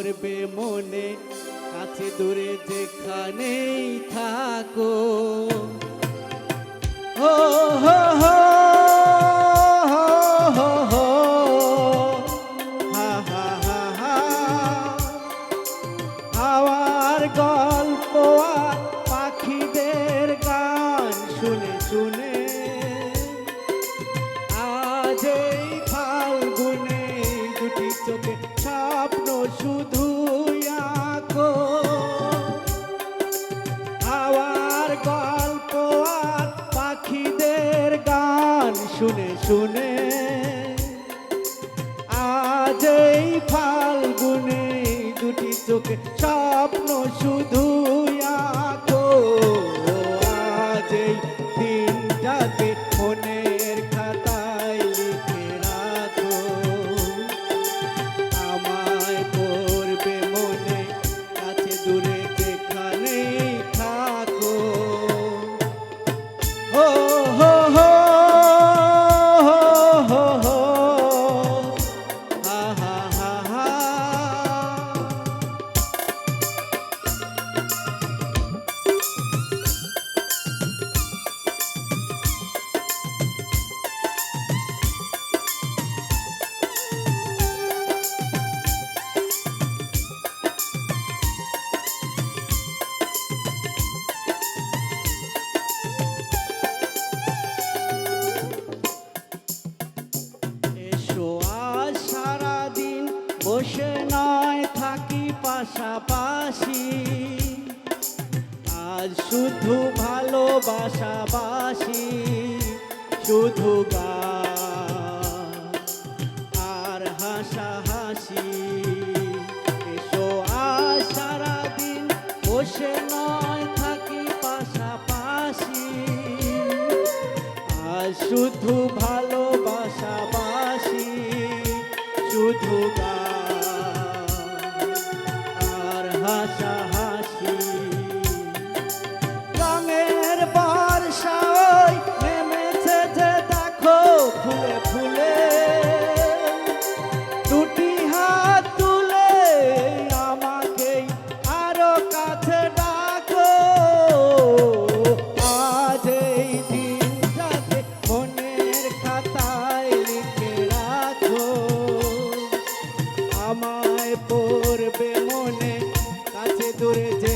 পড়বে মনে, কাছে দূরে যেখানেই থাকো। হো হো হো হো হো, হা হা হা হা। হাওয়ার গল্প আর পাখিদের গান শুনে শুনে আজ এই ফাল্গুনে দুটি চোখে স্বপ্ন শুধু আঁকো। হাওয়ার গল্প আর পাখিদের গান শুনে শুনে আজ এই ফাল্গুনে দুটি চোখে স্বপ্ন শুধু আঁকো। আজ এই দিনটাকে মনের খাতায় লিখে রাখো, আমায় পড়বে মনে, কাছে দূরে যেখানেই থাকো। হো হো হো হো হো, হা হা হা হা। এসো আজ সারাদিন বসে নয় থাকি পাশাপাশি, আজ শুধু ভালোবাসাবাসি, শুধু গান আর হাসাহাসি। এসো আজ সারাদিন বসে নয় থাকি পাশাপাশি, আজ শুধু ভালোবাসাবাসি, শুধু গান আর হাসাহাসি। রঙের বর্ষা ওই নেমেছে যে দেখো ফুলে ফুলে, দুটি হাত তুলে আমাকেই আরো কাছে ডাকো। আজ এই দিনটাকে মনের খাতায় লিখে রাখো, আমায় পড়বে মনে, কাছে দূরে যে